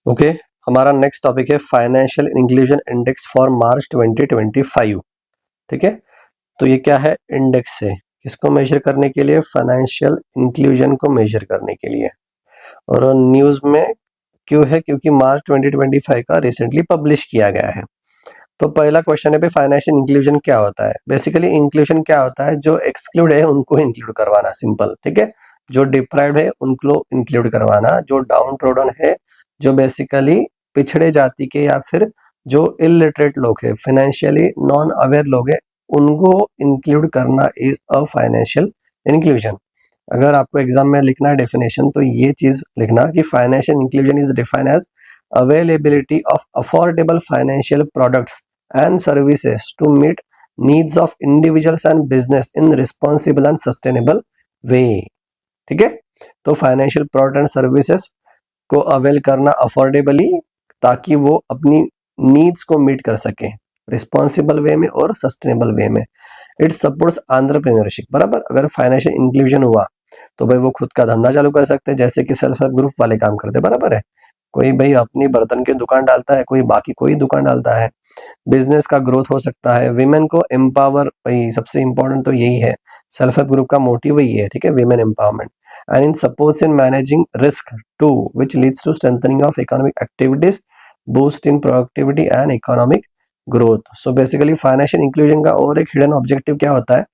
Okay हमारा next topic है financial inclusion index for मार्च 2025। ठीक है, तो ये क्या है? इंडेक्स है। किसको मेजर करने के लिए? फाइनेंशियल इंक्लूजन को मेजर करने के लिए। और न्यूज़ में क्यों है? क्योंकि मार्च 2025 का रिसेंटली पब्लिश किया गया है। तो पहला क्वेश्चन है, फाइनेंशियल इंक्लूजन क्या होता है? बेसिकली इंक्लूजन क्या होता है? जो एक्सक्लूड है उनको इंक्लूड करवाना, सिंपल। ठीक है, जो डिप्राइव्ड है उनको इंक्लूड करवाना, जो डाउन ट्रोडन है, जो बेसिकली पिछड़े जाति के या फिर जो इलिटरेट लोग है, फाइनेंशियली नॉन अवेयर लोग है, उनको इंक्लूड करना इज अ फाइनेंशियल इंक्लूजन। अगर आपको एग्जाम में लिखना है डेफिनेशन, तो ये चीज लिखना कि financial inclusion is defined as availability of affordable financial products and services to meet needs of individuals and business in responsible and sustainable way। ठीक है, तो फाइनेंशियल प्रोडक्ट एंड सर्विसेज को अवेल करना अफोर्डेबली, ताकि वो अपनी नीड्स को मीट कर सके रिस्पॉन्सिबल वे में और सस्टेनेबल वे में। It supports entrepreneurship. बराबर, अगर फाइनेंशियल इंक्लूजन हुआ तो भाई वो खुद का धंधा चालू कर सकते हैं, जैसे कि सेल्फ हेल्प ग्रुप वाले काम करते हैं। बराबर है, कोई भाई अपनी बर्तन की दुकान डालता है, कोई बाकी कोई दुकान डालता है। बिजनेस का ग्रोथ हो सकता है, विमेन को एम्पावर, भाई सबसे इंपॉर्टेंट तो यही है, सेल्फ हेल्प ग्रुप का मोटिव ही है। ठीक है, women empowerment and in supports in managing risk to which leads to strengthening of economic activities, boost in productivity and economic growth. So basically financial inclusion का और एक हिडन ऑब्जेक्टिव क्या होता है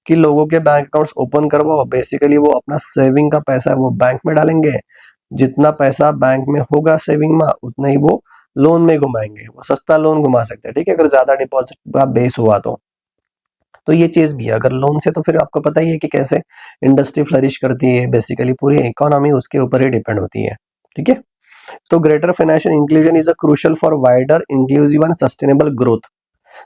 कि लोगों के बैंक अकाउंट्स ओपन करवाओ। बेसिकली वो अपना सेविंग का पैसा वो बैंक में डालेंगे, जितना पैसा बैंक में होगा सेविंग में उतना ही वो लोन में घुमाएंगे, वो सस्ता लोन घुमा सकते हैं। ठीक है, अगर ज्यादा डिपॉजिट का बेस हुआ तो ये चीज भी है। अगर लोन से तो फिर आपको पता ही है कि कैसे इंडस्ट्री फ्लरिश करती है, बेसिकली पूरी इकोनॉमी उसके ऊपर ही डिपेंड होती है। ठीक है, तो greater financial inclusion is a crucial for wider inclusive and sustainable growth.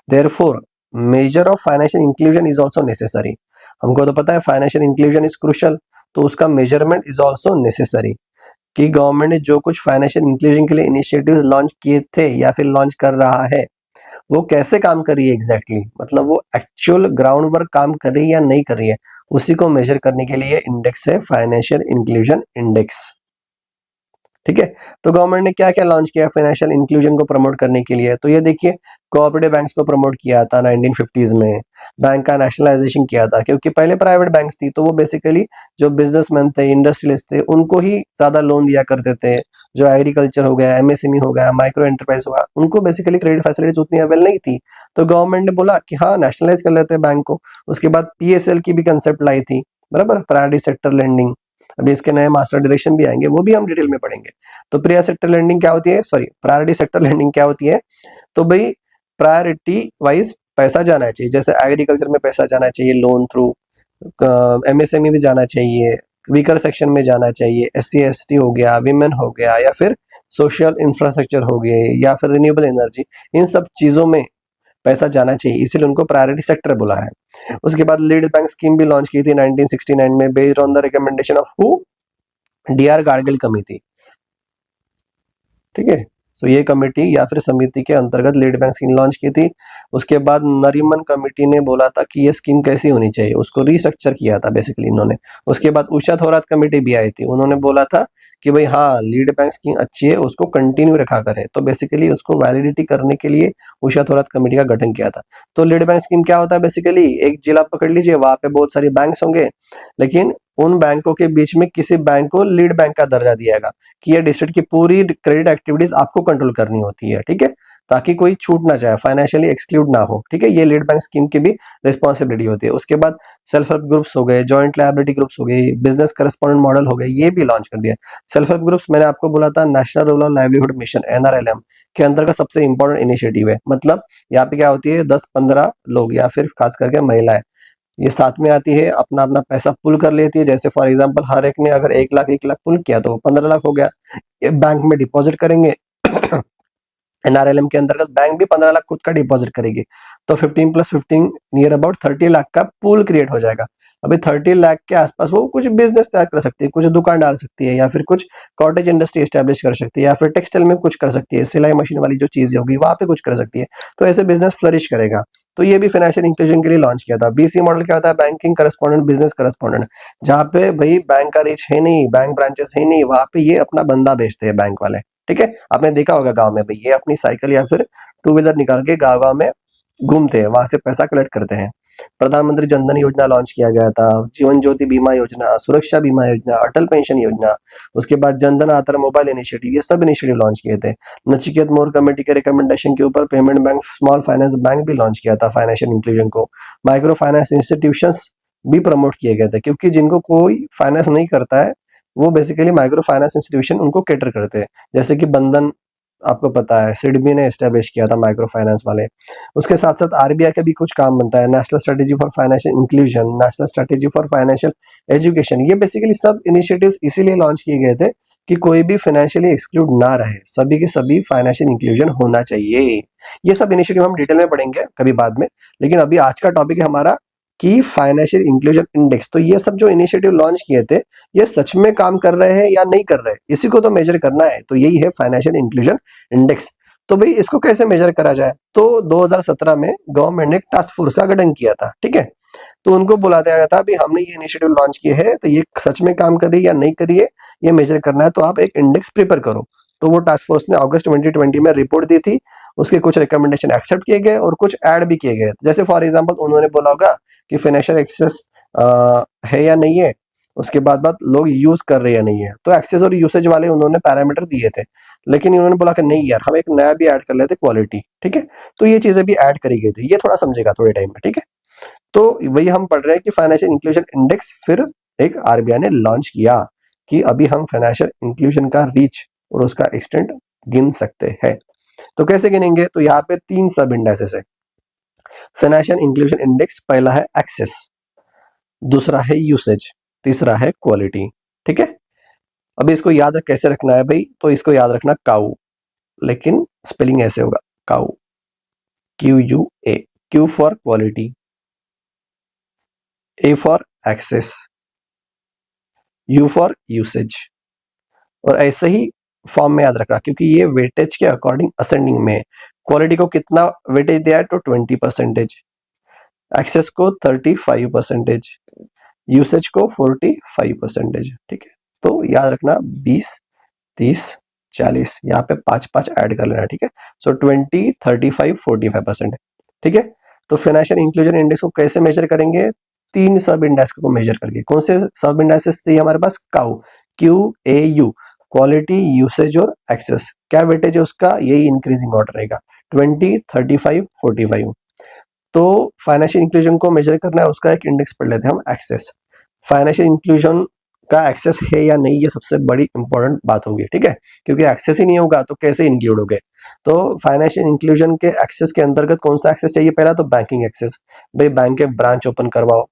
Therefore measure of financial inclusion is also necessary. हमको तो पता है फाइनेंशियल इंक्लूजन इज क्रूशियल, तो उसका मेजरमेंट इज आल्सो नेसेसरी। कि गवर्नमेंट ने जो कुछ फाइनेंशियल इंक्लूजन के लिए इनिशिएटिव्स लॉन्च किए थे या फिर लॉन्च कर रहा है, वो कैसे काम कर रही है एग्जैक्टली, मतलब वो एक्चुअल ग्राउंड वर्क काम कर रही है या नहीं कर रही है, उसी को मेजर करने के लिए इंडेक्स है फाइनेंशियल इंक्लूजन इंडेक्स। ठीक है, तो गवर्नमेंट ने क्या क्या लॉन्च किया फाइनेंशियल इंक्लूजन को प्रमोट करने के लिए? तो ये देखिए, कोऑपरेटिव बैंक्स को प्रमोट किया था 1950s में। बैंक का नेशनलाइजेशन किया था, क्योंकि पहले प्राइवेट बैंक्स थी, तो वो बेसिकली जो बिजनेसमैन थे, इंडस्ट्रियलिस्ट थे, उनको ही ज्यादा लोन दिया करते थे। जो एग्रीकल्चर हो गया, एमएसएमई हो गया, माइक्रो एंटरप्राइज हुआ, उनको बेसिकली क्रेडिट फैसिलिटीज उतनी अवेल नहीं थी। तो गवर्नमेंट ने बोला कि हाँ, नेशनलाइज कर लेते हैं बैंक को। उसके बाद पीएसएल की भी कंसेप्ट लाई थी, बराबर, प्रायोरिटी सेक्टर लेंडिंग। अभी इसके नए मास्टर डायरेक्शन भी आएंगे, वो भी हम डिटेल में पढ़ेंगे। तो प्रिया सेक्टर लेंडिंग क्या होती है, सॉरी प्रायोरिटी सेक्टर लेंडिंग क्या होती है? तो भाई प्रायोरिटी वाइज पैसा जाना चाहिए, जैसे एग्रीकल्चर में पैसा जाना चाहिए लोन थ्रू, एमएसएमई में जाना चाहिए, वीकर सेक्शन में जाना चाहिए, एससी एसटी हो गया, विमेन हो गया, या फिर सोशल इंफ्रास्ट्रक्चर हो गए, या फिर रिन्यूएबल एनर्जी, इन सब चीजों में पैसा जाना चाहिए, इसीलिए उनको प्रायोरिटी सेक्टर बोला है। उसके बाद लीड बैंक स्कीम भी लॉन्च की थी 1969 में, based on the recommendation of who? DR Gadgil committee. ठीक है, तो ये कमेटी या फिर समिति के अंतर्गत लीड बैंक स्कीम लॉन्च की थी। उसके बाद नरीमन कमेटी ने बोला था कि ये स्कीम कैसी होनी चाहिए, उसको रिस्ट्रक्चर किया था बेसिकली इन्होंने। उसके बाद उषा थोरात कमेटी भी आई थी, उन्होंने बोला था कि भाई हाँ, लीड बैंक स्कीम अच्छी है, उसको कंटिन्यू रखा करें। तो बेसिकली उसको वैलिडिटी करने के लिए उषा थोरात कमेटी का गठन किया था। तो लीड बैंक स्कीम क्या होता है? बेसिकली एक जिला पकड़ लीजिए, वहां पे बहुत सारे बैंक्स होंगे, लेकिन उन बैंकों के बीच में किसी बैंक को लीड बैंक का दर्जा दिया जाएगा कि ये डिस्ट्रिक्ट की पूरी क्रेडिट एक्टिविटीज आपको कंट्रोल करनी होती है। ठीक है, ताकि कोई छूट ना जाए, फाइनेंशियली एक्सक्लूड ना हो। ठीक है, ये लीड बैंक स्कीम की भी रिस्पॉन्सिबिलिटी होती है। उसके बाद सेल्फ हेल्प ग्रुप्स हो गए, जॉइंट लायबिलिटी ग्रुप्स हो गई, बिजनेस करस्पॉन्डेंट मॉडल हो गए, ये भी लॉन्च कर दिया। सेल्फ हेल्प ग्रुप्स मैंने आपको बोला था national rural livelihood mission NRLM के अंतर्गत सबसे इंपॉर्टेंट इनिशिएटिव है। मतलब यहाँ पे क्या होती है, 10-15 लोग या फिर खास करके महिलाएं ये साथ में आती है, अपना अपना पैसा पुल कर लेती है। जैसे फॉर एग्जांपल हर एक ने अगर 1 लाख पुल किया तो 15 लाख हो गया, ये बैंक में डिपॉजिट करेंगे। एनआरएलएम के अंतर्गत बैंक भी 15 लाख खुद का डिपॉजिट करेगी, तो 15+15 नियर अबाउट 30 लाख का पूल क्रिएट हो जाएगा। अभी 30 लाख के आसपास वो कुछ बिजनेस तैयार कर सकती है, कुछ दुकान डाल सकती है, या फिर कुछ कॉटेज इंडस्ट्री एस्टेब्लिश कर सकती है, या फिर टेक्सटाइल में कुछ कर सकती है, सिलाई मशीन वाली जो चीजें होगी वहां पे कुछ कर सकती है। तो ऐसे बिजनेस फ्लरिश करेगा। तो ये भी फाइनेंशियल इंक्लूजन के लिए लॉन्च किया था। बीसी मॉडल क्या होता है? बैंकिंग करस्पॉन्डेंट, बिजनेस करस्पॉन्डेंट, जहाँ पे भाई बैंक का रीच है नहीं, बैंक ब्रांचेस है नहीं, वहां पे ये अपना बंदा भेजते हैं बैंक वाले। ठीक है, आपने देखा होगा गांव में भाई ये अपनी साइकिल या फिर टू व्हीलर निकाल के गांव गांव में घूमते हैं, वहां से पैसा कलेक्ट करते हैं। प्रधानमंत्री जनधन योजना लॉन्च किया गया था, जीवन ज्योति बीमा योजना, सुरक्षा बीमा योजना, अटल पेंशन योजना, उसके बाद जनधन आधार मोबाइल इनिशिएटिव, ये सब इनिशिएटिव लॉन्च किए थे। नचिकेत मोर कमेटी के रिकमेंडेशन के ऊपर payment bank small finance bank भी लॉन्च किया था फाइनेंशियल इंक्लूजन को। माइक्रो फाइनेंस इंस्टीट्यूशंस भी प्रमोट किए गए थे, क्योंकि जिनको कोई फाइनेंस नहीं करता है वो बेसिकली माइक्रो फाइनेंस इंस्टीट्यूशन उनको कैटर करते हैं, जैसे कि बंधन आपको पता है सिडबी ने एस्टेब्लिश किया था माइक्रो फाइनेंस वाले। उसके साथ साथ आरबीआई का भी कुछ काम बनता है, national strategy for financial inclusion, national strategy for financial education. ये बेसिकली सब इनिशिएटिव्स इसीलिए लॉन्च किए गए थे कि कोई भी फाइनेंशियली एक्सक्लूड ना रहे, सभी के सभी फाइनेंशियल इंक्लूजन होना चाहिए। ये सब इनिशिएटिव हम डिटेल में पढ़ेंगे कभी बाद में, लेकिन अभी आज का टॉपिक है हमारा कि फाइनेंशियल इंक्लूजन इंडेक्स। तो ये सब जो इनिशिएटिव लॉन्च किए थे ये सच में काम कर रहे हैं या नहीं कर रहे हैं, इसी को तो मेजर करना है। तो यही है फाइनेंशियल इंक्लूजन इंडेक्स। तो भाई इसको कैसे मेजर करा जाए, तो 2017 में गवर्नमेंट ने एक टास्क फोर्स का गठन किया था, ठीक है। तो उनको बुला दिया गया था भी हमने ये इनिशिएटिव लॉन्च किए हैं, तो ये सच में काम कर रही है या नहीं कर रही है ये मेजर करना है, तो आप एक इंडेक्स प्रिपेयर करो। तो वो टास्क फोर्स ने अगस्त 2020 में रिपोर्ट दी थी, उसके कुछ रिकमेंडेशन एक्सेप्ट किए गए और कुछ ऐड भी किए गए। जैसे फॉर एग्जांपल उन्होंने बोला होगा कि फाइनेंशियल एक्सेस है या नहीं है, उसके बाद बात लोग यूज कर रहे हैं या नहीं है, तो एक्सेस और यूसेज वाले उन्होंने पैरामीटर दिए थे। लेकिन इन्होंने बोला कि नहीं यार हम एक नया भी ऐड कर लेते क्वालिटी, ठीक है। तो ये चीजें भी ऐड करी गई थी, ये थोड़ा समझेगा थोड़े टाइम में, ठीक है। तो वही हम पढ़ रहे हैं कि फाइनेंशियल इंक्लूजन इंडेक्स फिर एक आरबीआई ने लॉन्च किया कि अभी हम फाइनेंशियल इंक्लूजन का रीच और उसका एक्सटेंट गिन सकते हैं। तो कैसे गिनेंगे, तो यहाँ पे 3 सब इंडेक्सेस है फाइनेंशियल इंक्लूजन इंडेक्स। पहला है एक्सेस, दूसरा है यूसेज, तीसरा है क्वालिटी, ठीक है। अभी इसको याद कैसे रखना है भाई, तो इसको याद रखना काउ, लेकिन स्पेलिंग ऐसे होगा काउ, QUA, Q for quality, A for access, U for usage. और ऐसे ही फॉर्म में याद रखना, क्योंकि ये वेटेज के अकॉर्डिंग असेंडिंग में। क्वालिटी को कितना वेटेज दिया है, तो 20%, एक्सेस को 35%, यूसेज को 45%, ठीक है। तो याद रखना 20, 30, 40, यहाँ पे 5-5 ऐड कर लेना, ठीक है। सो 20, 35, 45%, ठीक है। तो फाइनेंशियल इंक्लूजन इंडेक्स को कैसे मेजर करेंगे, 3 सब इंडेक्स को मेजर करके। कौन से सब इंडेक्सेस थे हमारे पास, काउ, QAU, क्वालिटी, यूसेज और एक्सेस। क्या वेटेज है उसका, यही इंक्रीजिंग ऑर्डर रहेगा 20, 35, 45। तो फाइनेंशियल इंक्लूजन को मेजर करना है, उसका एक इंडेक्स पढ़ लेते हैं हम, एक्सेस। फाइनेंशियल इंक्लूजन का एक्सेस है या नहीं, ये सबसे बड़ी इंपॉर्टेंट बात होगी, ठीक है। क्योंकि एक्सेस ही नहीं होगा तो कैसे इंक्लूड होगे। तो फाइनेंशियल इंक्लूजन के एक्सेस के अंतर्गत कौन सा एक्सेस चाहिए, पहला तो बैंकिंग एक्सेस। भाई बैंक के ब्रांच ओपन करवाओ,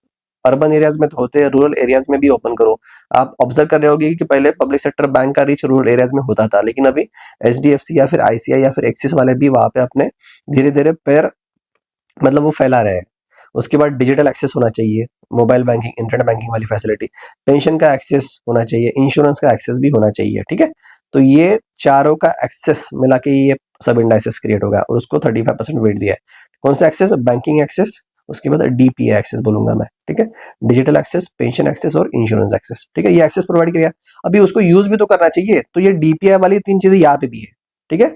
अर्बन एरियाज में तो होते हैं, रूरल एरियाज में भी ओपन करो। आप ऑब्जर्व कर रहे होगे कि पहले पब्लिक सेक्टर बैंक का रीच रूरल एरियाज में होता था, लेकिन अभी HDFC या फिर ICI या फिर एक्सिस वाले भी वहां पे अपने धीरे धीरे पैर मतलब वो फैला रहे हैं। उसके बाद डिजिटल एक्सेस होना चाहिए, मोबाइल बैंकिंग, इंटरनेट बैंकिंग वाली फैसिलिटी, पेंशन का एक्सेस होना चाहिए, इंश्योरेंस का एक्सेस भी होना चाहिए, ठीक है। तो ये चारों का एक्सेस मिला के ये सब इंडाइसेस क्रिएट होगा और उसको 35% वेट दिया है। कौन सा एक्सेस, बैंकिंग एक्सेस, उसके बाद DPA एक्सेस बोलूंगा मैं, ठीक है। डिजिटल एक्सेस, पेंशन एक्सेस और इंश्योरेंस एक्सेस, ठीक है। ये एक्सेस प्रोवाइड किया, अभी उसको यूज भी तो करना चाहिए, तो ये DPA वाली 3 चीजें यहाँ पे भी है, ठीक है।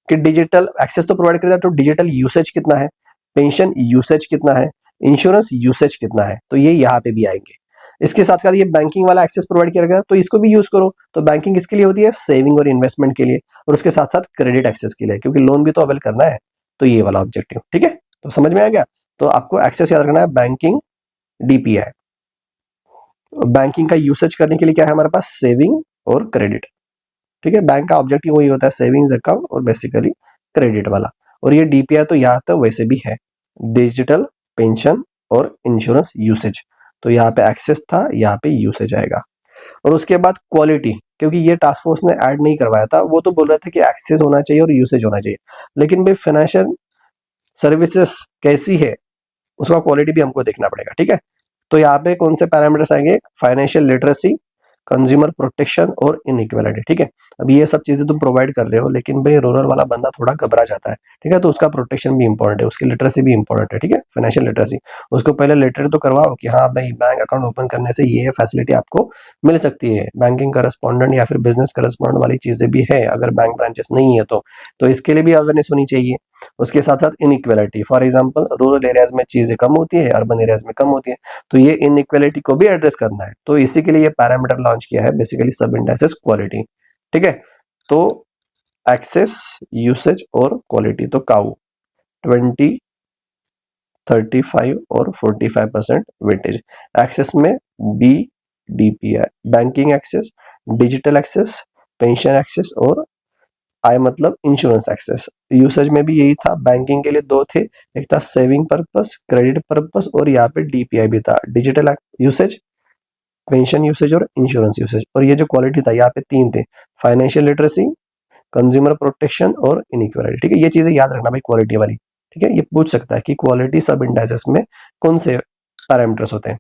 कि डिजिटल एक्सेस तो प्रोवाइड कर दिया, तो डिजिटल यूसेज कितना है, पेंशन यूसेज कितना है, इंश्योरेंस यूसेज कितना है, तो ये यहाँ पे भी आएंगे। इसके साथ साथ ये बैंकिंग वाला एक्सेस प्रोवाइड किया गया, तो इसको भी यूज करो। तो बैंकिंग किसके लिए होती है, सेविंग और इन्वेस्टमेंट के लिए, और उसके साथ साथ क्रेडिट एक्सेस के लिए, क्योंकि लोन भी तो अवेल करना है। तो ये वाला ऑब्जेक्टिव, ठीक है। तो समझ में आ गया। तो आपको एक्सेस याद रखना है, बैंकिंग, DPA। बैंकिंग का यूसेज करने के लिए क्या है हमारे पास, सेविंग और क्रेडिट, ठीक है। बैंक का ऑब्जेक्टिव वही होता है, सेविंग्स अकाउंट और बेसिकली क्रेडिट वाला। और ये DPA तो यहाँ तक वैसे भी है, डिजिटल, पेंशन और इंश्योरेंस यूसेज। तो यहाँ पे एक्सेस था, यहाँ पे यूसेज आएगा। और उसके बाद क्वालिटी, क्योंकि ये टास्क फोर्स ने ऐड नहीं करवाया था, वो तो बोल रहे थे कि एक्सेस होना चाहिए और यूसेज होना चाहिए, लेकिन भाई फाइनेंशियल सर्विसेज कैसी है उसका क्वालिटी भी हमको देखना पड़ेगा, ठीक है। तो यहाँ पे कौन से पैरामीटर्स आएंगे, फाइनेंशियल लिटरेसी, कंज्यूमर प्रोटेक्शन और इनइक्वालिटी, ठीक है। अब ये सब चीजें तुम प्रोवाइड कर रहे हो, लेकिन भाई रूरल वाला बंदा थोड़ा घबरा जाता है, ठीक है, तो उसका प्रोटेक्शन भी इंपॉर्टेंट है, उसकी लिटरेसी भी इंपॉर्टेंट है, ठीक है, फाइनेंशियल लिटरेसी। उसको पहले लिटरेट तो करवाओ कि हाँ भाई बैंक अकाउंट ओपन करने से ये फैसिलिटी आपको मिल सकती है, बैंकिंग करस्पॉन्डेंट या फिर बिजनेस करस्पॉन्डेंट वाली चीजें भी है अगर बैंक ब्रांचेस नहीं है तो इसके लिए भी अवेयरनेस होनी चाहिए। उसके साथ साथ inequality, for example rural areas में चीजें कम होती है, अर्बन एरियाज में कम होती है, तो ये इनइक्वालिटी को भी एड्रेस करना है, तो इसी के लिए ये पैरामीटर लॉन्च किया है बेसिकली, सब इंडाइसेस क्वालिटी, ठीक है। तो एक्सेस, यूसेज और क्वालिटी, तो काउ 20, 35 और 45% वेटेज। एक्सेस में बी DPI, banking access, digital access, pension access और आई मतलब इंश्योरेंस एक्सेस। यूसेज में भी यही था, बैंकिंग के लिए दो थे, एक था सेविंग पर्पस, क्रेडिट पर्पस, और यहाँ पे DPI भी था, डिजिटल यूसेज, पेंशन यूसेज और इंश्योरेंस यूसेज। और ये जो क्वालिटी था यहाँ पे तीन थे, फाइनेंशियल लिटरेसी, कंज्यूमर प्रोटेक्शन और इनइक्वालिटी, ठीक है। ये चीजें याद रखना भाई क्वालिटी वाली, ठीक है। ये पूछ सकता है कि क्वालिटी सब इंडाइसेस में कौन से पैरामीटर्स होते हैं,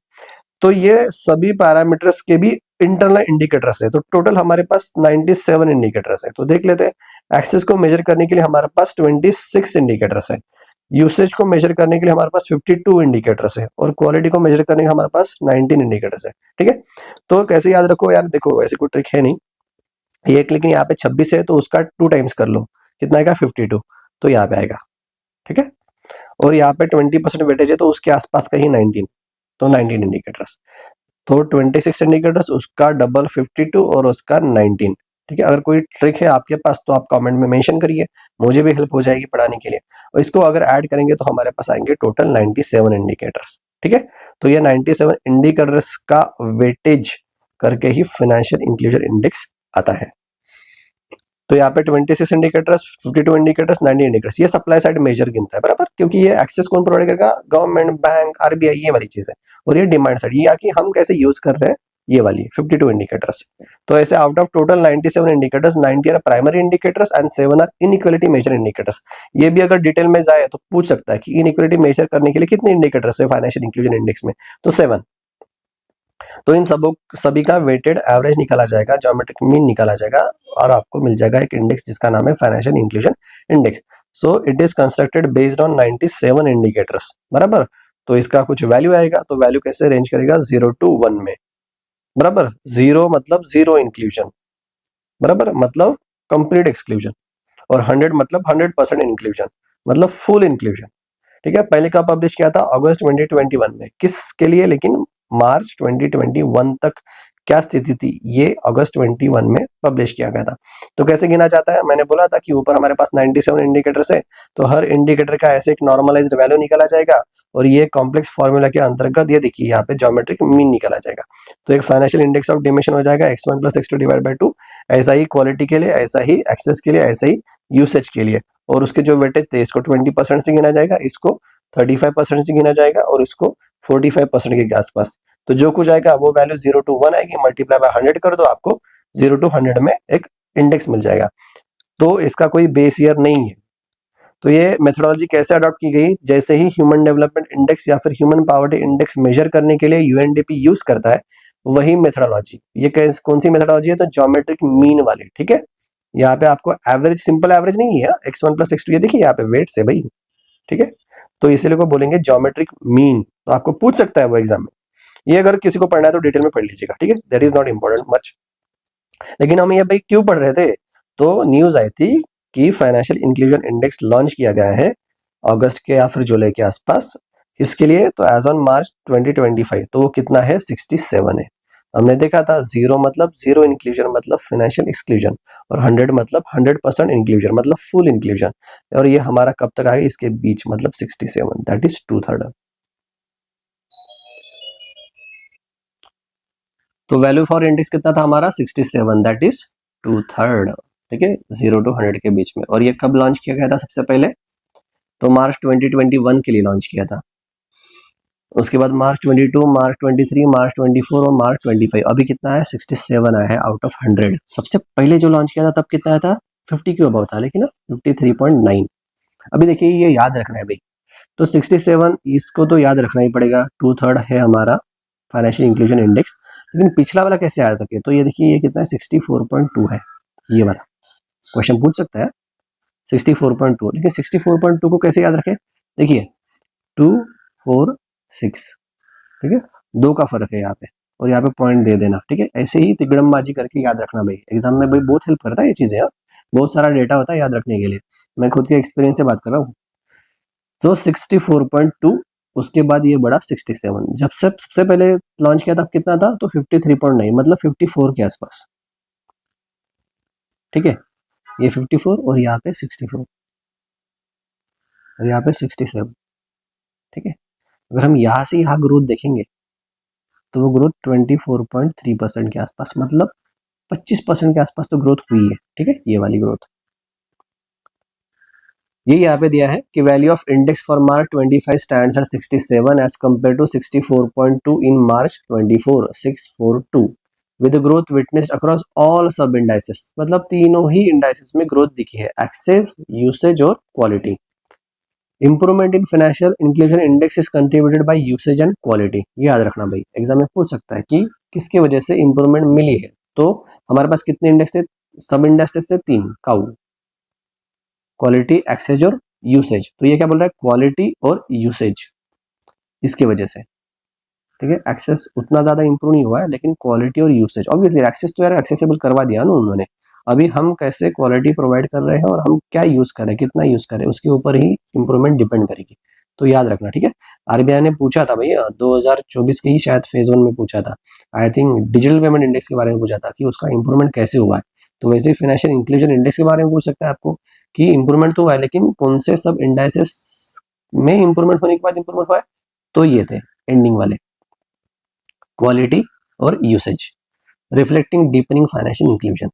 तो ये सभी पैरामीटर्स के भी इंटरनल इंडिकेटर्स है। तो टोटल हमारे पास 97 इंडिकेटर्स है, तो देख लेते हैं। एक्सेस को मेजर करने के लिए हमारे पास 26 इंडिकेटर्स है, यूसेज को मेजर करने के लिए हमारे पास 52 इंडिकेटर्स है, और क्वालिटी को मेजर करने के हमारे पास 19 इंडिकेटर्स है, ठीक है। तो कैसे याद रखो यार, देखो ऐसी कोई ट्रिक है नहीं ये, लेकिन यहाँ पे 26 है तो उसका 2 टाइम्स कर लो, कितना आएगा 52, तो यहाँ पे आएगा, ठीक है। और यहाँ पे 20% वेटेज है तो उसके आसपास का ही 19, तो 19 इंडिकेटर्स, तो 26 इंडिकेटर्स, उसका डबल 52 और उसका 19, ठीक है। अगर कोई ट्रिक है आपके पास तो आप कमेंट में मेंशन करिए, मुझे भी हेल्प हो जाएगी पढ़ाने के लिए। और इसको अगर ऐड करेंगे तो हमारे पास आएंगे टोटल 97 इंडिकेटर्स, ठीक है। तो ये 97 इंडिकेटर्स का वेटेज करके ही फाइनेंशियल इंक्लूजन इंडेक्स आता है। तो यहाँ पे 26 इंडिकेटर्स, 52 इंडिकेटर्स, 90 इंडिकेटर्स, ये सप्लाई साइड मेजर गिनता है बराबर, क्योंकि ये एक्सेस कौन प्रोवाइड करेगा, गवर्नमेंट, बैंक, RBI, ये वाली चीज है। और ये डिमांड साइड, ये आके हम कैसे यूज कर रहे हैं, ये वाली 52 इंडिकेटर्स। तो ऐसे out of total 97 indicators, 90 are primary indicators and 7 are inequality measure indicators. ये भी अगर डिटेल में जाए तो पूछ सकता है कि इनइक्वालिटी मेजर करने के लिए कितने इंडिकेटर्स है फाइनेंशियल इंक्लूजन इंडेक्स में, तो 7। तो इन सभी का वेटेड एवरेज निकाला जाएगा, ज्योमेट्रिक मीन निकाला जाएगा, और आपको मिल जाएगा एक इंडेक्स जिसका नाम है financial inclusion index. So it is constructed based on 97 indicators, बराबर। तो इसका कुछ वैल्यू आएगा, तो वैल्यू कैसे रेंज करेगा, 0 to 1 में, बराबर। 0 मतलब जीरो इंक्लूजन, बराबर, मतलब कंप्लीट एक्सक्लूजन, और 100 मतलब 100% इंक्लूजन, मतलब फुल इंक्लूजन, ठीक है। पहले कब पब्लिश किया था, अगस्त 2021 में, किसके लिए, लेकिन मार्च 2021 तक क्या स्थिति थी, ये अगस्त 21 में पब्लिश किया गया था। तो कैसे गिना जाता है, मैंने बोला था कि ऊपर हमारे पास 97 इंडिकेटर्स है, तो हर इंडिकेटर का ऐसे एक नॉर्मलाइज्ड वैल्यू निकाला जाएगा, और ये कॉम्प्लेक्स फॉर्मूला के अंतर्गत ये देखिए यहाँ पे ज्योमेट्रिक मीन निकाला जाएगा। तो एक फाइनेंशियल इंडेक्स ऑफ डिमेंशन हो जाएगा x1 + x2 डिवाइड बाय 2। ऐसा ही क्वालिटी के लिए, ऐसा ही एक्सेस के लिए, ऐसा ही यूसेज के लिए। और उसके जो वेटेज थे, इसको 20% से गिना जाएगा, इसको 35% से गिना जाएगा, और इसको 45% के आसपास। तो जो कुछ आएगा वो वैल्यू 0 to 1 आएगी, मल्टीप्लाई बाय 100 कर दो, आपको 0 to 100 में एक इंडेक्स मिल जाएगा। तो इसका कोई बेस ईयर नहीं है। तो ये मेथोडोलॉजी कैसे अडॉप्ट की गई, जैसे ही ह्यूमन डेवलपमेंट इंडेक्स या फिर ह्यूमन पॉवर्टी इंडेक्स मेजर करने के लिए UNDP यूज करता है, वही मेथोडोलॉजी। ये कौन सी मेथोडोलॉजी है, तो ज्योमेट्रिक मीन वाली, ठीक है। यहाँ पे आपको एवरेज, सिंपल एवरेज नहीं है, x1 + x2, ये देखिए यहाँ पे वेट से भाई, ठीक है। तो इसीलिए को बोलेंगे ज्योमेट्रिक मीन, तो आपको पूछ सकता है वो एग्जाम में। ये अगर किसी को पढ़ना है तो डिटेल में पढ़ लीजिएगा, ठीक है, that is not important much. लेकिन हम ये भाई क्यों पढ़ रहे थे, तो न्यूज आई थी कि फाइनेंशियल इंक्लूजन इंडेक्स लॉन्च किया गया है अगस्त के या फिर जुलाई के आसपास। इसके लिए तो एज ऑन मार्च 2025, तो वो कितना है, 67 है। हमने देखा था 0 मतलब जीरो इंक्लूजन, मतलब फाइनेंशियल एक्सक्लूजन, और 100 मतलब 100% इंक्लूजन, मतलब फुल इंक्लूजन। और ये हमारा कब तक आएगा, इसके बीच, मतलब 67, दैट इज 2/3। तो वैल्यू फॉर इंडेक्स कितना था हमारा, 67, दैट इज 2/3, ठीक है, 0 to 100 के बीच में। और ये कब लॉन्च किया गया था सबसे पहले, तो मार्च 2021 के लिए लॉन्च किया था। उसके बाद मार्च 22, मार्च 23, मार्च 24 और मार्च 25। अभी कितना है, 67 आया है आउट ऑफ 100। सबसे पहले जो लॉन्च किया था तब कितना आया था, 50 के अबव था, लेकिन 53.9। अभी देखिए ये याद रखना है भाई, तो 67 इसको तो याद रखना ही पड़ेगा, 2/3 है हमारा फाइनेंशियल इंक्लूजन इंडेक्स। लेकिन पिछला वाला कैसे याद रखे, तो ये देखिए ये कितना है 64.2 है, ये वाला क्वेश्चन पूछ सकता है 64.2, लेकिन 64.2 को कैसे याद रखे, देखिए 246, ठीक है, 2 का फर्क है यहाँ पे, और यहाँ पे पॉइंट दे देना, ठीक है। ऐसे ही तिगड़मबाजी करके याद रखना भाई, एग्जाम में भाई बहुत हेल्प करता है ये चीजें, बहुत सारा डेटा होता है याद रखने के लिए, मैं खुद के एक्सपीरियंस से बात कर रहा हूँ। तो 64.2, उसके बाद ये बढ़ा 67, जब सबसे पहले लॉन्च किया था कितना था, तो 53.9, मतलब 54 के आसपास, ठीक है, ये 54 और यहाँ पे 64 और यहाँ पे 67, ठीक है। अगर हम यहाँ से यहाँ ग्रोथ देखेंगे तो वो ग्रोथ 24.3% के आसपास, मतलब 25% के आसपास तो ग्रोथ हुई है, ठीक है, ये वाली ग्रोथ। ये यहाँ पे दिया है कि value of index for March 25 stands at 67 as compared to 64.2 in March 24, 642 with growth witnessed across all sub indices, मतलब तीनों ही इंडाइसेस में ग्रोथ दिखी है, एक्सेस, यूसेज और quality. Improvement in financial inclusion index is contributed by usage and quality, ये याद रखना भाई, एग्जाम में पूछ सकता है कि किसकी वजह से इंप्रूवमेंट मिली है। तो हमारे पास कितने इंडेक्स थे, सब इंडेक्स थे 3, काउ, क्वालिटी, एक्सेज और यूसेज। तो ये क्या बोल रहा है, क्वालिटी और यूसेज, इसकी वजह से, ठीक है। एक्सेस उतना ज्यादा इंप्रूव नहीं हुआ है, लेकिन क्वालिटी और यूसेज, ऑब्वियसली एक्सेस तो यार एक्सेसिबल करवा दिया ना उन्होंने, अभी हम कैसे क्वालिटी प्रोवाइड कर रहे हैं और हम क्या यूज कर रहे हैं, कितना यूज कर रहे हैं, उसके ऊपर ही इंप्रूवमेंट डिपेंड करेगी, तो याद रखना, ठीक है। आरबीआई ने पूछा था भैया 2024 के ही शायद फेज 1 में पूछा था, I think digital payment index के बारे में पूछा था कि उसका इंप्रूवमेंट कैसे हुआ है। तो वैसे ही फाइनेंशियल इंक्लूजन इंडेक्स के बारे में पूछ सकता है आपको कि इंप्रूवमेंट तो हुआ है, लेकिन कौन से सब इंडाइसेस में इंप्रूवमेंट होने के बाद इंप्रूवमेंट हुआ है, तो ये थे एंडिंग वाले, क्वालिटी और usage, reflecting deepening financial inclusion.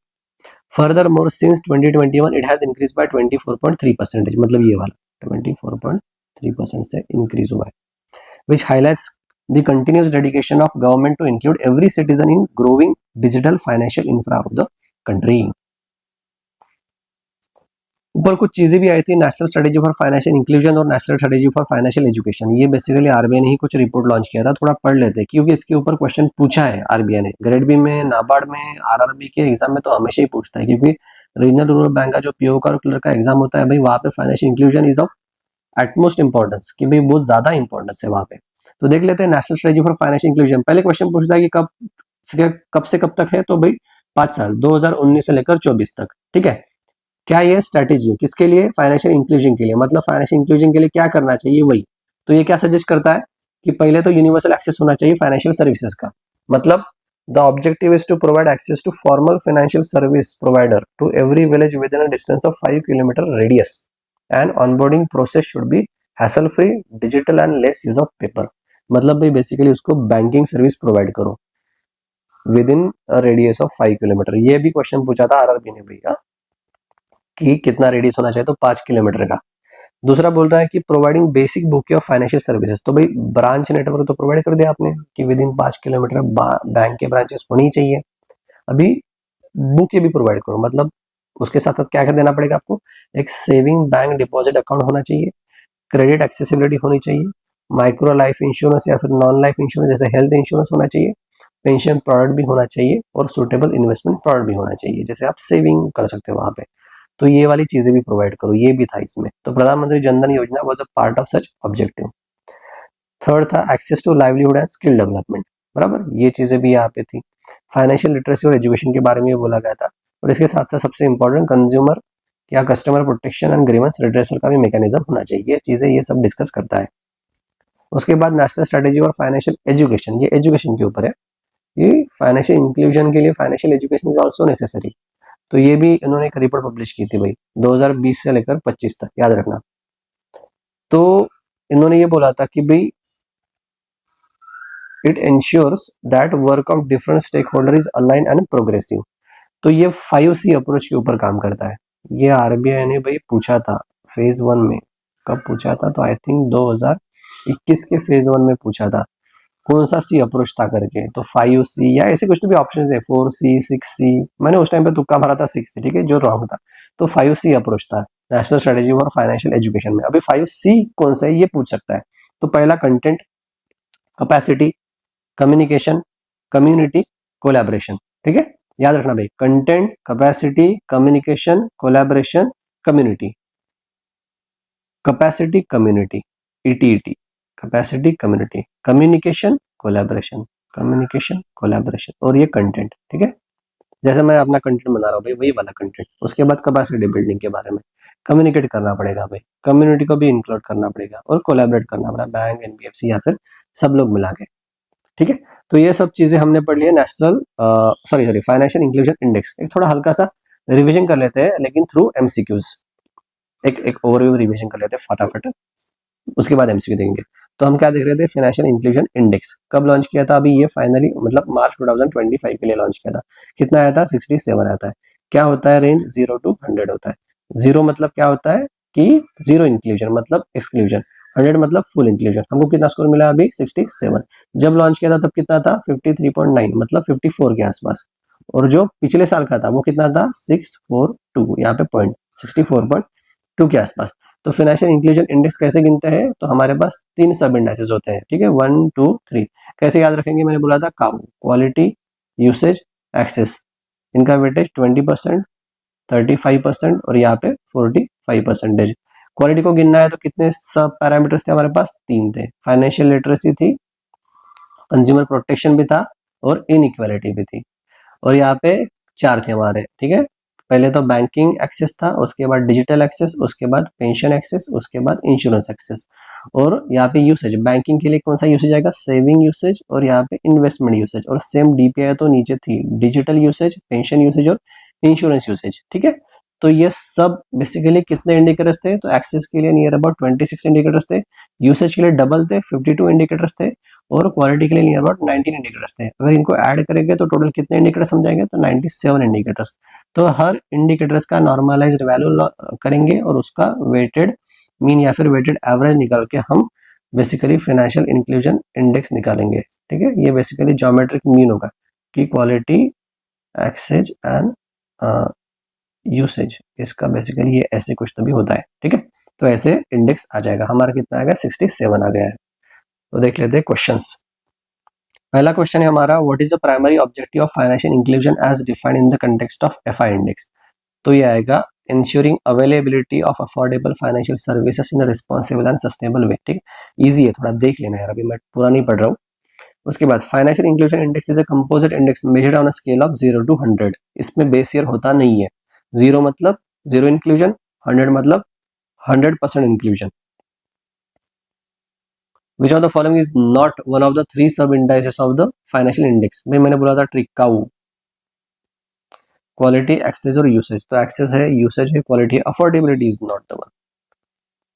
Furthermore, since 2021, it has increased by 24.3%, मतलब ये वाला 24.3% से इंक्रीज हुआ है, which highlights the continuous dedication of government to include every citizen in growing digital financial infra of the country. ऊपर कुछ चीजें भी आई थी, national strategy for financial inclusion और national strategy for financial education, ये बेसिकली आरबीआई ने ही कुछ रिपोर्ट लॉन्च किया था, थोड़ा पढ़ लेते हैं क्योंकि इसके ऊपर क्वेश्चन पूछा है आरबीआई ने, ग्रेड बी में, नाबार्ड में, आरआरबी के एग्जाम में तो हमेशा ही पूछता है, क्योंकि रीजनल रूरल बैंक का जो पीओ का क्लर्क का एग्जाम होता है भाई, वहाँ पे financial inclusion is of utmost importance, कि भाई बहुत ज्यादा इंपॉर्टेंस है वहाँ पे। तो देख लेते हैं national strategy for financial inclusion, पहले क्वेश्चन पूछता है कि कब से कब तक है, तो भाई 5 साल, 2019 से लेकर 24 तक, ठीक है। क्या ये स्ट्रैटेजी है किसके लिए, फाइनेंशियल इंक्लूजन के लिए, मतलब फाइनेंशियल इंक्लूजन के लिए क्या करना चाहिए वही। तो ये क्या सजेस्ट करता है कि पहले तो यूनिवर्सल एक्सेस होना चाहिए फाइनेंशियल सर्विसेज का, मतलब the objective is to provide access to formal financial service provider to every village within a distance of 5 kilometre radius, and onboarding process should be hassle free, digital and less use of paper, मतलब भाई basically उसको banking service provide करो within radius of 5 kilometre. ये भी question पूछा था RRB ने भैया कि कितना रेडियस होना चाहिए, तो 5 किलोमीटर का। दूसरा बोल रहा है कि providing basic bouquet of financial services, तो भाई ब्रांच नेटवर्क तो प्रोवाइड कर दिया आपने कि विद इन 5 किलोमीटर बैंक के ब्रांचेस होनी चाहिए। अभी बुक ये भी प्रोवाइड करो, मतलब उसके साथ साथ क्या क्या देना पड़ेगा आपको, एक सेविंग बैंक डिपॉजिट अकाउंट होना चाहिए, क्रेडिट एक्सेसिबिलिटी होनी चाहिए, माइक्रो लाइफ इंश्योरेंस या फिर नॉन लाइफ इंश्योरेंस जैसे हेल्थ इंश्योरेंस होना चाहिए, पेंशन प्रोडक्ट भी होना चाहिए, और सुटेबल इन्वेस्टमेंट प्रोडक्ट भी होना चाहिए, जैसे आप सेविंग कर सकते हो वहां पे। तो ये वाली चीजें भी प्रोवाइड करो, ये भी था इसमें। तो Pradhanmantri Jandhan Yojana was a part of such objective. Third था access to livelihood and skill development, बराबर, ये चीजें भी यहाँ पे थी। फाइनेंशियल लिटरेसी और एजुकेशन के बारे में बोला गया था, और इसके साथ साथ सबसे इंपॉर्टेंट कंज्यूमर या customer protection and grievance redressal का भी मैकेनिज्म होना चाहिए, ये चीजें ये सब डिस्कस करता है। उसके बाद national strategy for financial education, ये एजुकेशन के ऊपर है, ये फाइनेंशियल इंक्लूजन के लिए financial education is also necessary. तो ये भी इन्होंने एक रिपोर्ट पब्लिश की थी भाई 2020 से लेकर 25 तक, याद रखना। तो इन्होंने ये बोला था कि भाई it ensures that work of different stakeholder is align and progressive. तो ये 5C अप्रोच के ऊपर काम करता है। ये आरबीआई ने भाई पूछा था फेज 1 में, कब पूछा था, तो आई थिंक 2021 के फेज 1 में पूछा था कौन सा सी अप्रोच था करके, तो 5C या ऐसे कुछ तो भी ऑप्शन थे, 4C 6C, मैंने उस टाइम पे तुक्का भरा था 6C, ठीक है, जो रॉन्ग था। तो 5C अप्रोच था national strategy for financial education में। अभी 5C कौन सा है ये पूछ सकता है। तो पहला content, capacity, communication, community, collaboration. ठीक है, याद रखना भाई, content, capacity, communication, collaboration, community. Capacity, community, ईटीईटी, capacity, community, communication, collaboration, communication, collaboration, और ये कंटेंट। ठीक है, जैसे मैं अपना कंटेंट बना रहा हूँ भाई, वही वाला कंटेंट। उसके बाद कैपेसिटी बिल्डिंग के बारे में कम्युनिकेट करना पड़ेगा भाई, कम्युनिटी को भी इंक्लूड करना पड़ेगा और कोलैबोरेट करना पड़ेगा, बैंक, एनबीएफसी या फिर सब लोग मिला के। ठीक है, तो ये सब चीजें हमने पढ़ ली है नेशनल फाइनेंशियल इंक्लूजन इंडेक्स। एक थोड़ा हल्का सा रिवीजन कर लेते हैं, लेकिन थ्रू एमसीक्यूज। एक ओवरव्यू रिवीजन कर लेते हैं फटाफट, उसके बाद एमसीक्यू देंगे। तो हम क्या देख रहे थे, फाइनेंशियल इंक्लूजन इंडेक्स कब लॉन्च किया था, अभी ये फाइनली मतलब मार्च 2025 के लिए लॉन्च किया था। कितना आया था, 67 आता है। क्या होता है, रेंज 0 to 100 होता है। 0 मतलब क्या होता है कि जीरो इंक्लूजन मतलब एक्सक्लूजन, 100 मतलब फुल इंक्लूजन। हमको कितना स्कोर मिला अभी, 67। जब लॉन्च किया था तब कितना था, 53.9 मतलब 54 के आसपास। और जो पिछले साल का था वो कितना था, 642, यहाँ पे पॉइंट 64.2 के आसपास। तो फाइनेंशियल इंक्लूजन इंडेक्स कैसे गिनते हैं, तो हमारे पास 3 सब इंडेक्सेस होते हैं। ठीक है, 1 2 3। कैसे याद रखेंगे, मैंने बोला था काउ, क्वालिटी, यूसेज, एक्सेस। इनका वेटेज 20%, 35% और यहाँ पे 45%। क्वालिटी को गिनना है तो कितने सब पैरामीटर्स थे हमारे पास, 3 थे। फाइनेंशियल लिटरेसी थी, कंज्यूमर प्रोटेक्शन भी था और इनइक्वालिटी भी थी। और यहाँ पे 4 थे हमारे। ठीक है, पहले तो बैंकिंग एक्सेस था, उसके बाद डिजिटल एक्सेस, उसके बाद पेंशन एक्सेस, उसके बाद इंश्योरेंस एक्सेस। और यहाँ पे यूसेज, बैंकिंग के लिए कौन सा यूसेज आएगा, सेविंग यूसेज, और यहाँ पे इन्वेस्टमेंट यूसेज। और सेम डीपीआई तो नीचे थी, डिजिटल यूसेज, पेंशन यूसेज और इंश्योरेंस यूसेज। ठीक है, तो ये सब बेसिकली कितने इंडिकेटर्स थे, तो एक्सेस के लिए नियर अबाउट 26 इंडिकेटर्स थे, यूसेज के लिए डबल थे, 52 इंडिकेटर्स थे, और क्वालिटी के लिए नियर अबाउट 19 इंडिकेटर्स थे। अगर इनको ऐड करेंगे तो टोटल कितने इंडिकेटर्स समझाएंगे, तो 97 इंडिकेटर्स। तो हर इंडिकेटर्स का नॉर्मलाइज्ड वैल्यू करेंगे और उसका वेटेड मीन या फिर वेटेड एवरेज निकाल के हम बेसिकली फाइनेंशियल इंक्लूजन इंडेक्स निकालेंगे। ठीक है, ये बेसिकली ज्योमेट्रिक मीन होगा कि क्वालिटी, एक्सेज एंड यूसेज, इसका बेसिकली ये ऐसे कुछ तो भी होता है। ठीक है, तो ऐसे इंडेक्स आ जाएगा हमारा, कितना आ गया, 67 आ गया है। तो देख लेते हैं क्वेश्चंस। पहला क्वेश्चन है हमारा, what is the primary objective of financial inclusion as defined in the context of FI index. तो ये आएगा, ensuring availability of affordable financial services in a responsible and sustainable way. ठीक है, ईजी है, थोड़ा देख लेना यार, अभी मैं पूरा नहीं पढ़ रहा हूँ। उसके बाद financial inclusion index is a composite index measured on a scale of 0 to 100। इसमें बेस ईयर होता नहीं है। 0 मतलब जीरो इंक्लूजन, 100 मतलब 100% inclusion. Which of the following is not one of the 3 सब indices of the financial index. भाई मैंने बोला था ट्रिकाउ, क्वालिटी, एक्सेस और यूसेज। तो एक्सेस है, यूसेज है, क्वालिटी है, affordability is not the one.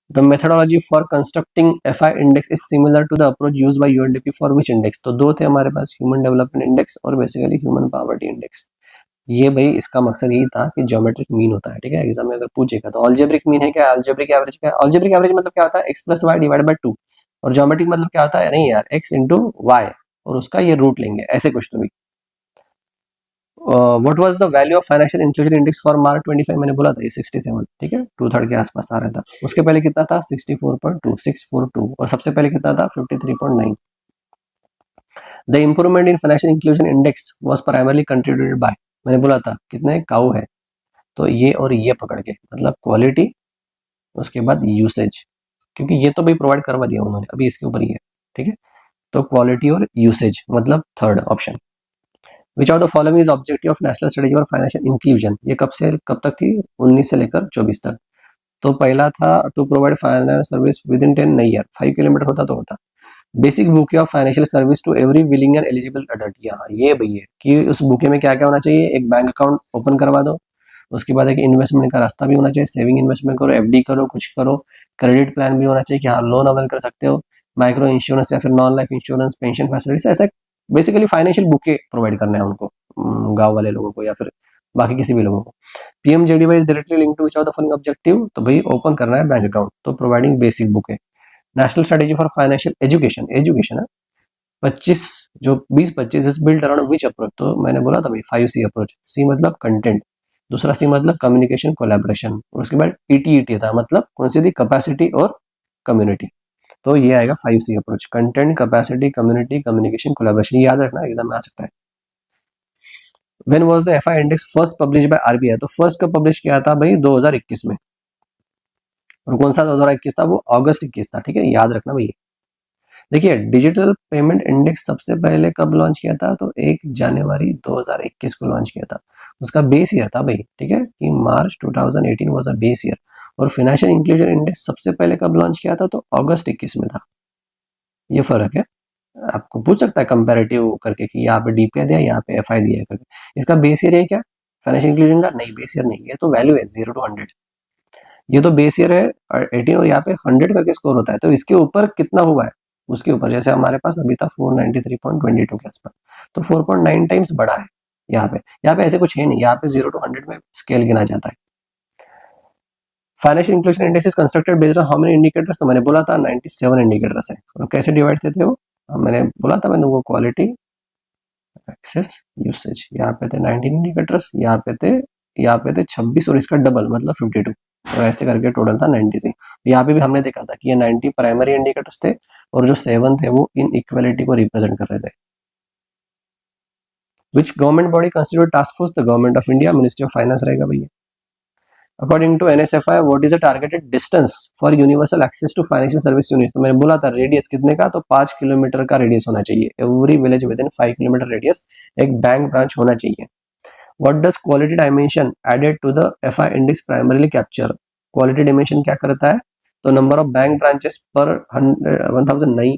The methodology for constructing FI index is similar to the approach used by UNDP for which index। तो दो थे हमारे पास, ह्यूमन डेवलपमेंट इंडेक्स और बेसिकली ह्यूमन पॉवर्टी इंडेक्स। ये भाई इसका मकसद यही था कि ज्योमेट्रिक मीन होता है। ठीक है, एग्जाम में अगर पूछेगा तो अलजेब्रिक मीन है क्या, अलजेब्रिक एवरेज क्या है। अलजेब्रिक एवरेज मतलब क्या होता है, x plus y divide by 2। और ज्योमेट्रिक मतलब क्या होता है, नहीं यार, x इंटू वाई और उसका ये रूट लेंगे, ऐसे कुछ तो भी। What was the value of financial inclusion index for March 25, मैंने बोला था ये 67। ठीक है, 2/3 के आसपास आ रहा था। उसके पहले कितना था, 64.2, 642, और सबसे पहले कितना था, 53.9। The improvement in financial inclusion index was primarily contributed bye, मैंने बोला था कितने काउ है, तो ये और ये पकड़ के, मतलब क्वालिटी, उसके बाद यूसेज, क्योंकि ये तो भाई प्रोवाइड करवा दिया उन्होंने, अभी इसके ऊपर ही है। ठीक है, तो क्वालिटी और यूसेज मतलब third option. Which of the following is objective of national strategy for financial inclusion. ये कब से कब तक थी, 19 से लेकर 24 तक। तो पहला था to provide financial service within 10 नहीं यार, 5 किलोमीटर होता तो होता। Basic bouquet of financial service to every willing and eligible adult. यहाँ ये भैया कि उस बुके में क्या क्या होना चाहिए, एक बैंक अकाउंट ओपन करवा दो, उसके बाद एक इन्वेस्टमेंट का रास्ता भी होना चाहिए, सेविंग इन्वेस्टमेंट करो, एफडी करो, कुछ करो, क्रेडिट प्लान भी होना चाहिए कि हाँ लोन अवेल कर सकते हो, माइक्रो इंश्योरेंस या फिर non life insurance, pension facilities, ऐसा बेसिकली फाइनेंशियल बुके प्रोवाइड करना है उनको, गांव वाले लोगों को या फिर बाकी किसी भी लोगों को। PMJDY is directly link to which of the following objective, तो भाई ओपन करना है बैंक अकाउंट, तो प्रोवाइडिंग बेसिक बुक है। National strategy for financial education, education है 25 जो 20-25 is build around which approach, तो मैंने बोला था भाई 5C अप्रोच। सी मतलब कंटेंट, दूसरा सी मतलब कम्युनिकेशन कोलैबोरेशन, और उसके बाद ईटीईटी था मतलब कौन सी थी, कैपेसिटी और कम्युनिटी। तो ये आएगा 5C approach, content, capacity, community, communication, collaboration. याद रखना, एग्जाम में आ सकता है। When was the FI index first publish by RBI? तो फर्स्ट कब पब्लिश किया था भाई? 2021 में। और कौन सा 2021 था? वो अगस्त 21 था। ठीक है, याद रखना भाई। देखिए, डिजिटल पेमेंट इंडेक्स सबसे पहले कब लॉन्च किया था? तो 1 जनवरी 2021 को लॉन्च किया था। उसका बेस ईयर था भाई, ठीक है, कि मार्च 2018 वाज अ बेस ईयर। और फाइनेंशियल इंक्लूजन इंडेक्स सबसे पहले कब लॉन्च किया था? तो अगस्त 21 में था। ये फर्क है। आपको पूछ सकता है कंपैरेटिव करके कि यहाँ पे डीपीआई दिया, यहाँ पे एफआई दिया है करके। इसका बेस ईयर है क्या फाइनेंशियल इंक्लूजन का? नहीं, बेस ईयर नहीं है, तो वैल्यू है 0 to 100। ये तो बेस ईयर है 18 और यहाँ पे 100 करके स्कोर होता है। तो इसके ऊपर कितना हुआ है उसके ऊपर, जैसे हमारे पास अभी था 493.22 के आसपास, तो 4.9 टाइम्स बढ़ा है। यहाँ पे ऐसे कुछ है नहीं, यहाँ पे 0 to 100 में स्केल गिना जाता है। Financial inclusion index is constructed based on how many indicators? तो मैंने बोला था 97 इंडिकेटर्स है। और कैसे डिवाइड थे वो? मैंने बोला था मैंने वो क्वालिटी, एक्सेस, यूसेज। यहाँ पे थे 19 इंडिकेटर्स, यहाँ पे थे 26 और इसका डबल मतलब 52। तो ऐसे करके टोटल था 96। यहाँ पे भी हमने देखा था कि ये 90 प्राइमरी इंडिकेटर्स थे और जो 7 थे वो इन इक्वलिटी को रिप्रेजेंट कर रहे थे। Which government body constitute task force? The government of India, ministry of finance रहेगा भैया। According to NSFI, what is the targeted distance for universal access to financial service unit? तो मैंने बोला था रेडियस कितने का? तो 5 किलोमीटर का रेडियस होना चाहिए। Every village with in 5 kilometre radius एक बैंक ब्रांच होना चाहिए। What does quality dimension added to the FI index primarily capture? Quality dimension क्या करता है? तो नंबर ऑफ बैंक ब्रांचेस पर 1000 नहीं,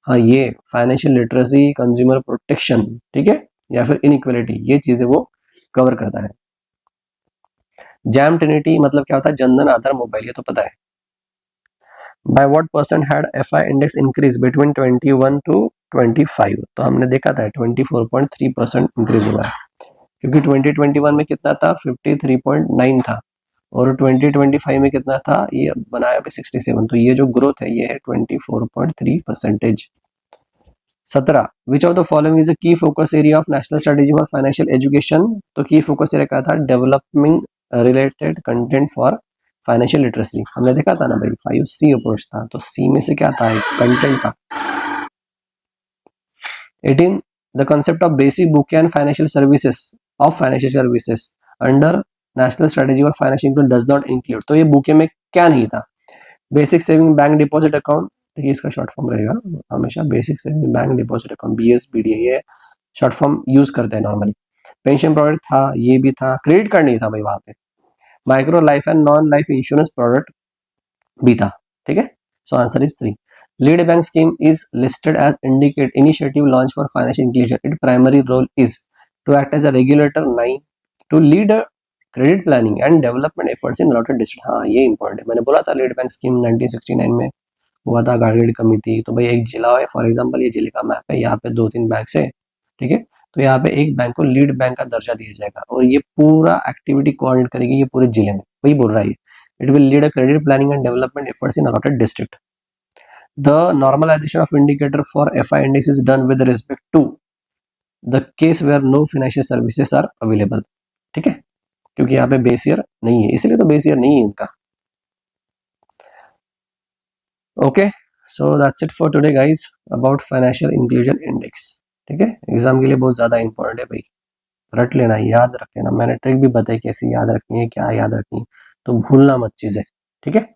हाँ ये फाइनेंशियल लिटरेसी, कंज्यूमर प्रोटेक्शन, ठीक है, या फिर इनइक्वलिटी, ये चीजें वो कवर करता है। जैम ट्रिनिटी मतलब क्या होता है? जनधन आधार मोबाइल, ये तो पता है। By what percent had FI index increase between 21 to 25? तो हमने देखा था 24.3% इंक्रीज हुआ है, क्योंकि 2021 में कितना था? 53.9 था, और 2025 में कितना था? ये बनाया पे 67। तो ये जो ग्रोथ है ये है 24.3%। 17, which of the following is a key focus area of national strategy for financial education? तो की फोकस एरिया क्या था? Developing related content for financial literacy. हमने देखा था ना भाई, 5C अप्रोच था, तो सी में से क्या था? कंटेंट था। 18, the concept of basic book and financial services under national strategy और फाइनेंशियल डज नॉट इंक्लूड। तो ये बुके में क्या नहीं था? Basic saving bank deposit account, देखिए इसका शॉर्ट फॉर्म रहेगा हमेशा basic saving bank deposit account, BSBDA, ये शॉर्ट फॉर्म यूज करते हैं नॉर्मली। पेंशन प्रोडक्ट था, ये भी था। क्रेडिट कार्ड नहीं था भाई वहां पे। Micro life and non life insurance product भी था, ठीक है। So answer is 3। Lead bank scheme is listed as indicate initiative launch for financial inclusion. Its primary role is to act as a regulator, 9, to lead a credit planning and development efforts in allotted district। हाँ ये important है, मैंने बोला था lead bank scheme 1969 में हुआ था, गारगेड committee. तो भाई एक जिला है, फॉर एग्जांपल ये जिले का मैप है, यहाँ पे 2-3 बैंक है, ठीक है, तो यहाँ पे एक बैंक को लीड बैंक का दर्जा दिया जाएगा और ये पूरा एक्टिविटी कोऑर्डिनेट करेगी ये पूरे जिले में, वही बोल रहा है। It will lead a credit planning and development efforts in allotted district। The normalization of indicator for FI index is done with respect to the case where no financial services are available। ठीक है, क्योंकि यहाँ पे base year नहीं है, इसलिए तो base year नहीं है इनका। Okay, so that's it for today guys about financial inclusion index. ठीक है, एग्जाम के लिए बहुत ज्यादा इंपॉर्टेंट है भाई, रट लेना, याद रख लेना। मैंने ट्रिक भी बताई कैसे याद रखनी है, क्या याद रखनी है, तो भूलना मत चीजें, ठीक है।